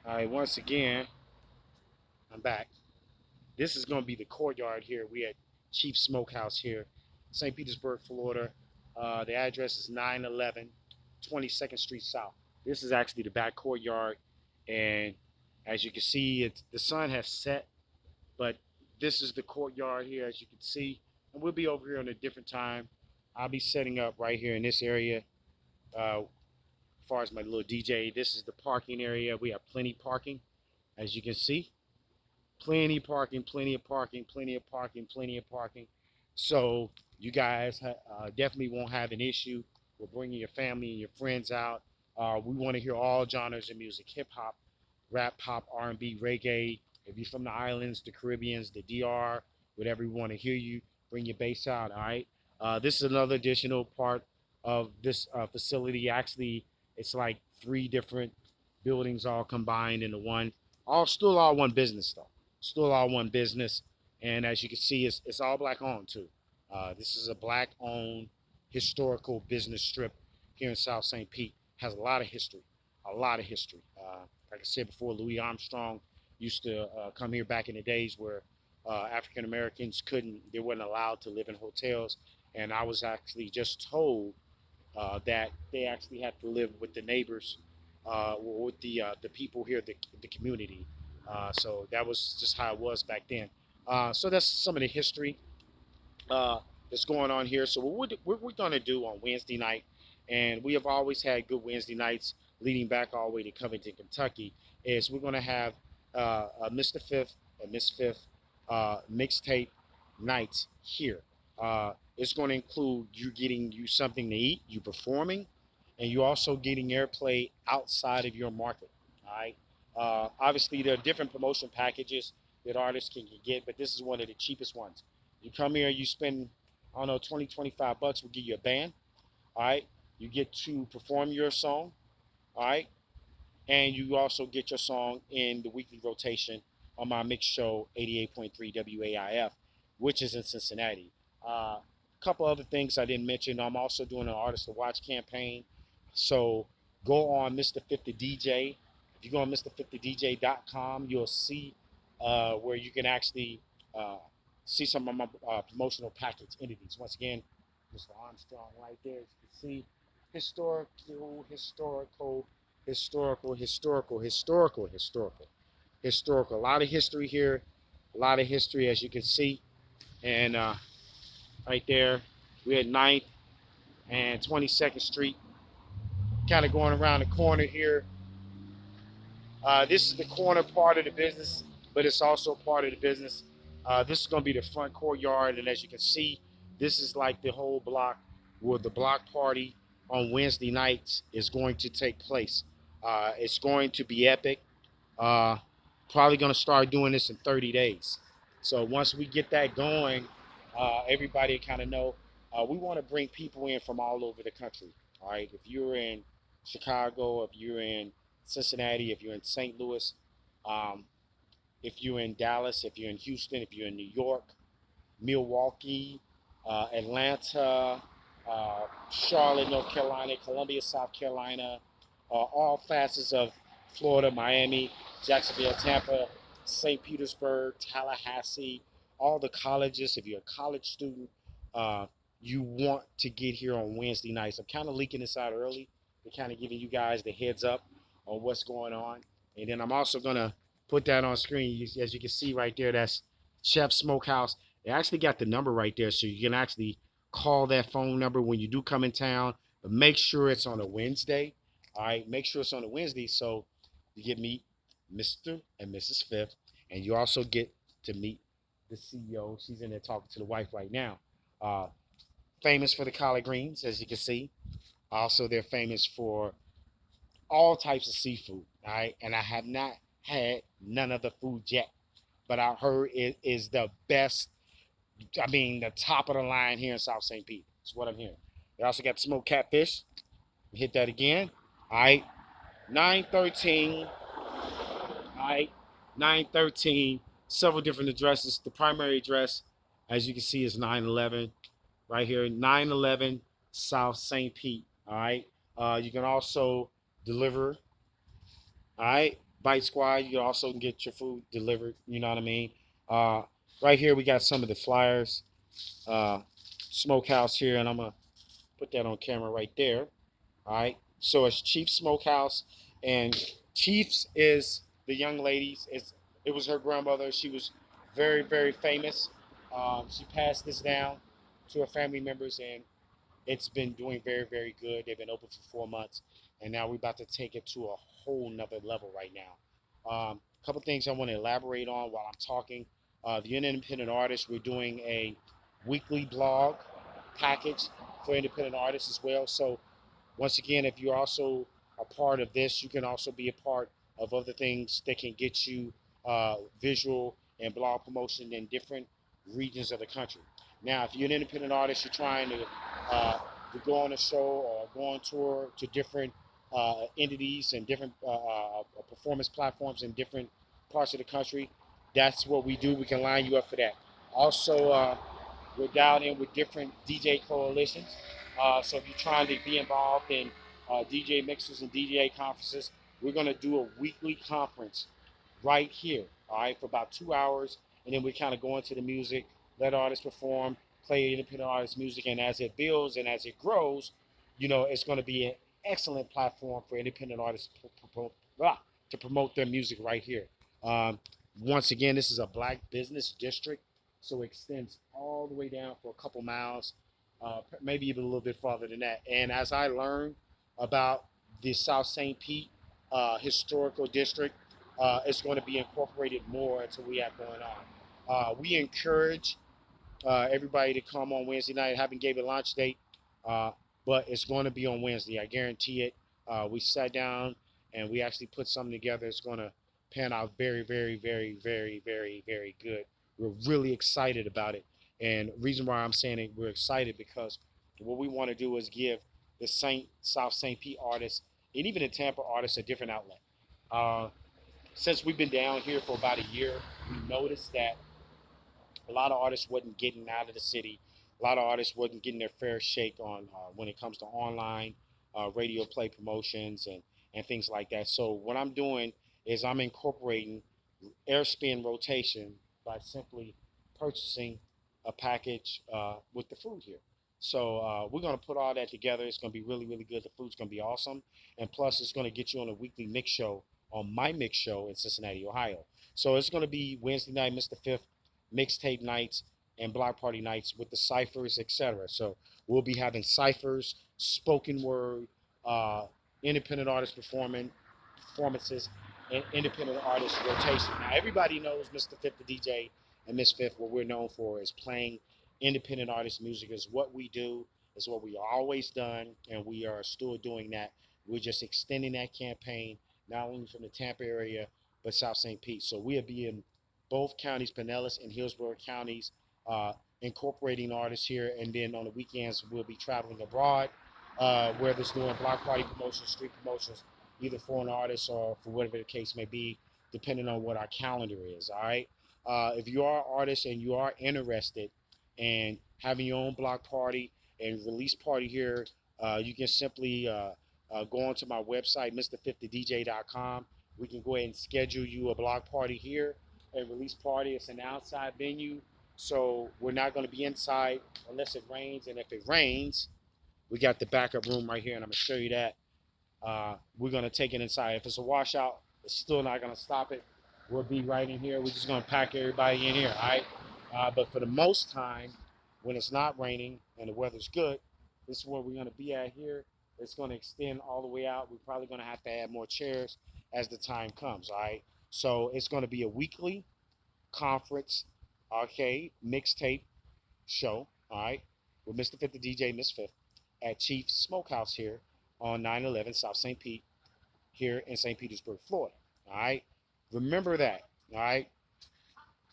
All right, once again, I'm back. This is going to be the courtyard here. We at Chief Smokehouse here, St. Petersburg, Florida. The address is 911 22nd Street South. This is actually the back courtyard, and as you can see, the sun has set, but this is the courtyard here, as you can see, and we'll be over here on a different time. I'll be setting up right here in this area. As far as my little DJ, this is the parking area. We have plenty parking, as you can see. Plenty parking, plenty of parking, plenty of parking, plenty of parking. So you guys definitely won't have an issue with bringing your family and your friends out. We want to hear all genres of music: hip hop, rap, pop, R&B, reggae. If you're from the islands, the Caribbeans, the DR, whatever, we want to hear you. Bring your bass out. All right. This is another additional part of this facility. Actually, it's like three different buildings all combined into one. All one business though. Still all one business, and as you can see, it's all black owned too. This is a black owned historical business strip here in South St. Pete. Has a lot of history, a lot of history. Like I said before, Louis Armstrong used to come here back in the days where African Americans they weren't allowed to live in hotels, and I was actually just told that they actually had to live with the neighbors, with the people here, the community. So that was just how it was back then. So that's some of the history that's going on here. So what we're going to do on Wednesday night, and we have always had good Wednesday nights leading back all the way to Covington, Kentucky, is we're going to have Mr. 5th and Miss 5th mixtape nights here. It's going to include you getting you something to eat, you performing, and you also getting airplay outside of your market. All right. Obviously, there are different promotion packages that artists can get, but this is one of the cheapest ones. You come here, you spend, I don't know, 20, 25 bucks, we'll give you a band. All right. You get to perform your song. All right. And you also get your song in the weekly rotation on my mix show 88.3 WAIF, which is in Cincinnati. A couple other things I didn't mention. I'm also doing an artist to watch campaign. So go on Mr. 5th the DJ. If you go on Mr.5thedj.com, you'll see where you can actually see some of my promotional package entities. Once again, Mr. Armstrong right there, as you can see. Historical, historical, historical, historical, historical, historical, historical. A lot of history here, a lot of history, as you can see. And right there, we're at 9th and 22nd Street, kind of going around the corner here. This is the corner part of the business, but it's also part of the business. This is going to be the front courtyard, and as you can see, this is like the whole block where the block party on Wednesday nights is going to take place. It's going to be epic. Uh, Probably going to start doing this in 30 days. So once we get that going, everybody kind of know. We want to bring people in from all over the country. All right, if you're in Chicago, if you're in Cincinnati, if you're in St. Louis, um, if you're in Dallas, if you're in Houston, if you're in New York, Milwaukee, Atlanta, Charlotte, North Carolina, Columbia, South Carolina, all facets of Florida, Miami, Jacksonville, Tampa, St. Petersburg, Tallahassee, all the colleges. If you're a college student, uh, you want to get here on Wednesday nights. I'm kind of leaking this out early to kind of giving you guys the heads up on what's going on. And then I'm also going to put that on screen. As you can see right there, that's Chef Smokehouse. They actually got the number right there, so you can actually call that phone number when you do come in town. But make sure it's on a Wednesday. All right, make sure it's on a Wednesday so you get meet Mr. and Mrs. 5th, and you also get to meet the CEO. She's in there talking to the wife right now. Uh, Famous for the collard greens, as you can see. Also, they're famous for all types of seafood. All right, and I have not had none of the food yet, but I heard it is the best. I mean, the top of the line here in South St. Pete. That's what I'm hearing. They also got smoked catfish. Hit that again. All right, 913. All right, 913. Several different addresses. The primary address, as you can see, is 911. Right here, 911 South St. Pete. All right. You can also deliver. All right. Bite Squad. You also can get your food delivered. You know what I mean? Uh, right here we got some of the flyers. Uh, Smokehouse here, and I'm gonna put that on camera right there. All right. So it's Chief Smokehouse, and Chiefs is the young lady's. It was her grandmother. She was very very famous. She passed this down to her family members, and it's been doing very, very good. They've been open for 4 months, and now we're about to take it to a whole nother level right now. A couple things I want to elaborate on while I'm talking. The independent artists, we're doing a weekly blog package for independent artists as well. So once again, if you're also a part of this, you can also be a part of other things that can get you visual and blog promotion in different regions of the country. Now, if you're an independent artist, you're trying to go on a show or go on tour to different entities and different performance platforms in different parts of the country, that's what we do. We can line you up for that. Also, we're dialed in with different DJ coalitions. So if you're trying to be involved in DJ mixes and DJ conferences, we're going to do a weekly conference right here, all right, for about 2 hours. And then we kind of go into the music, let artists perform, play independent artists' music. And as it builds and as it grows, it's going to be an excellent platform for independent artists to promote their music right here. Um, Once again, this is a black business district, so it extends all the way down for a couple miles, maybe even a little bit farther than that. And as I learned about the South St. Pete historical district, it's going to be incorporated more into what we have going on. We encourage everybody to come on Wednesday night. I haven't gave a launch date, uh, but it's going to be on Wednesday. I guarantee it. We sat down and we actually put something together. It's going to pan out very, very, very, very, very, very good. We're really excited about it. And the reason why I'm saying it, we're excited because what we want to do is give the South St. Pete artists and even the Tampa artists a different outlet. Uh, since we've been down here for about a year, we noticed that a lot of artists wasn't getting out of the city. A lot of artists wasn't getting their fair shake on when it comes to online radio play promotions and things like that. So what I'm doing is I'm incorporating airspin rotation by simply purchasing a package with the food here. So we're going to put all that together. It's going to be really, really good. The food's going to be awesome. And plus, it's going to get you on a weekly mix show on my mix show in Cincinnati, Ohio. So it's going to be Wednesday night, Mr.5th, mixtape nights, and block party nights with the ciphers, etc. So we'll be having ciphers, spoken word, uh, independent artists performances, and independent artist rotation. Now everybody knows Mr.5th the DJ and Miss Fifth. What we're known for is playing independent artist music. Is what we do. Is what we always done, and we are still doing that. We're just extending that campaign not only from the Tampa area but South St. Pete. So we'll be in both counties, Pinellas and Hillsborough counties, uh, incorporating artists here. And then on the weekends, we'll be traveling abroad, whether it's doing block party promotions, street promotions, either for an artist or for whatever the case may be, depending on what our calendar is. All right. If you are an artist and you are interested in having your own block party and release party here, you can simply go onto my website, Mr.5thdj.com. We can go ahead and schedule you a block party here, a release party. It's an outside venue, so we're not going to be inside unless it rains. And if it rains, we got the backup room right here, and I'm going to show you that. We're going to take it inside. If it's a washout, it's still not going to stop it. We'll be right in here. We're just going to pack everybody in here, all right? But for the most time, when it's not raining and the weather's good, this is where we're going to be at here. It's going to extend all the way out. We're probably going to have to add more chairs as the time comes, all right? So it's going to be a weekly conference, okay, mixtape show, all right, with Mr.5th the DJ, Miss Fifth, at Chief Smokehouse here on 911 South St. Pete here in St. Petersburg, Florida. All right. Remember that. All right.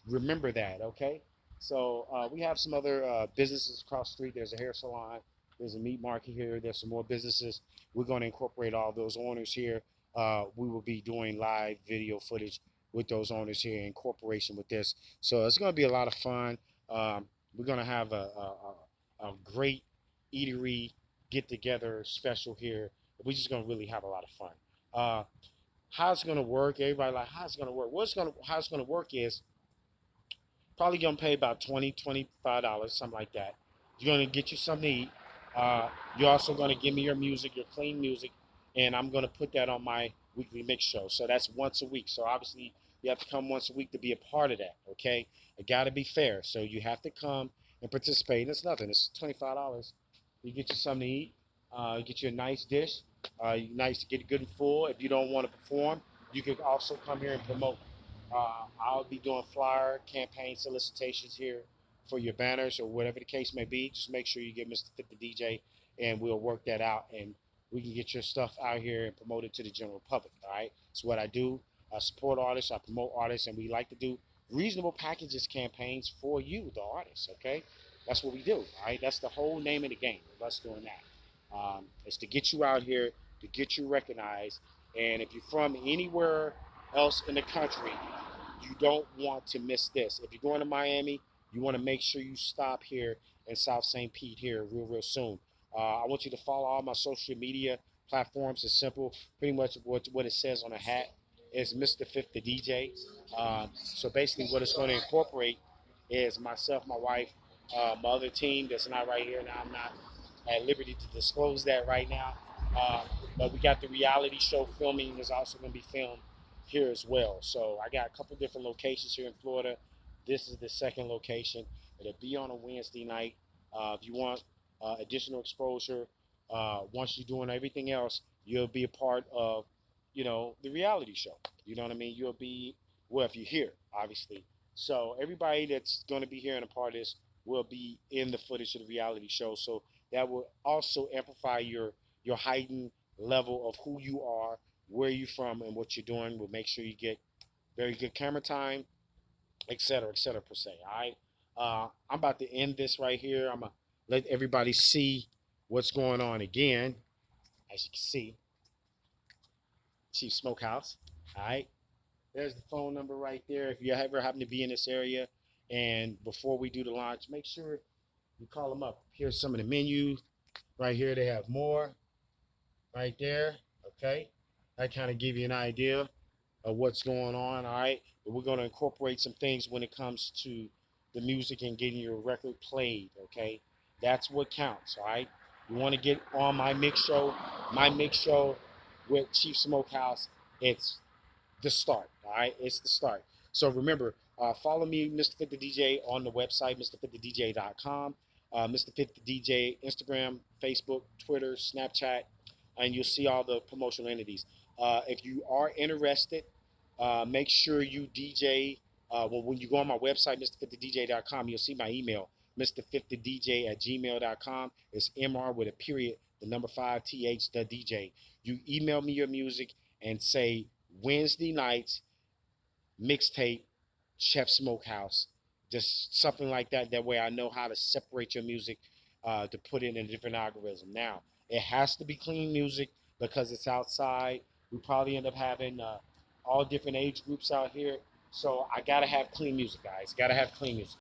Remember that. Okay. So we have some other businesses across the street. There's a hair salon. There's a meat market here. There's some more businesses. We're going to incorporate all those owners here. We will be doing live video footage with those owners here in corporation with this. So it's going to be a lot of fun. We're going to have a great eatery get together special here. We're just going to really have a lot of fun. how it's gonna work. Everybody like, how it's gonna work. How it's gonna work is probably gonna pay about $20, $25, something like that. You're gonna get you something to eat. Uh, you're also gonna give me your music, your clean music, and I'm gonna put that on my weekly mix show. So that's once a week. So obviously you have to come once a week to be a part of that. Okay, it got to be fair. So you have to come and participate. It's nothing. It's $25. You get you something to eat. You get you a nice dish. Nice to get good and full. If you don't want to perform, you can also come here and promote. I'll be doing flyer campaign solicitations here for your banners or whatever the case may be. Just make sure you get Mr. 5th the DJ, and we'll work that out, and we can get your stuff out here and promote it to the general public. All right, it's what I do. I support artists, I promote artists, and we like to do reasonable packages campaigns for you, the artists. Okay, that's what we do. All right, that's the whole name of the game of us doing that. It's to get you out here, to get you recognized, and if you're from anywhere else in the country, you don't want to miss this. If you're going to Miami, you want to make sure you stop here in South St. Pete here real soon. I want you to follow all my social media platforms. It's simple. Pretty much what it says on the hat is Mr. 5th the DJ. So basically what it's going to incorporate is myself, my wife, my other team that's not right here now. I'm not at liberty to disclose that right now. Uh, but we got the reality show filming is also going to be filmed here as well. So I got a couple different locations here in Florida. This is the second location. It'll be on a Wednesday night. If you want additional exposure, once you're doing everything else, you'll be a part of, the reality show. You know what I mean? You'll be, well, if you're here, obviously. So everybody that's going to be here and a part of this will be in the footage of the reality show. So that will also amplify your heightened level of who you are, where you're from, and what you're doing. Will make sure you get very good camera time, et cetera, per se. All right. I'm about to end this right here. I'm gonna let everybody see what's going on again. As you can see, Chief Smokehouse. All right. There's the phone number right there. If you ever happen to be in this area, and before we do the launch, make sure you call them up. Here's some of the menu right here. They have more right there. Okay. That kind of give you an idea of what's going on. All right, but we're going to incorporate some things when it comes to the music and getting your record played. Okay, that's what counts. All right, you want to get on my mix show with Chief Smokehouse. It's the start. All right, it's the start. So remember, follow me, Mr. 5th the DJ, on the website, Mr.5thedj.com. Mr. 5th the DJ, Instagram, Facebook, Twitter, Snapchat, and you'll see all the promotional entities. If you are interested, make sure you DJ. Well, when you go on my website, Mr.5thedj.com, you'll see my email, Mr.5thedj@gmail.com. It's MR with a period, the number 5th, the DJ. You email me your music and say Wednesday nights, mixtape, Chef Smokehouse, just something like that. That way I know how to separate your music to put it in a different algorithm. Now, it has to be clean music because it's outside. We probably end up having all different age groups out here. So I got to have clean music, guys. Got to have clean music.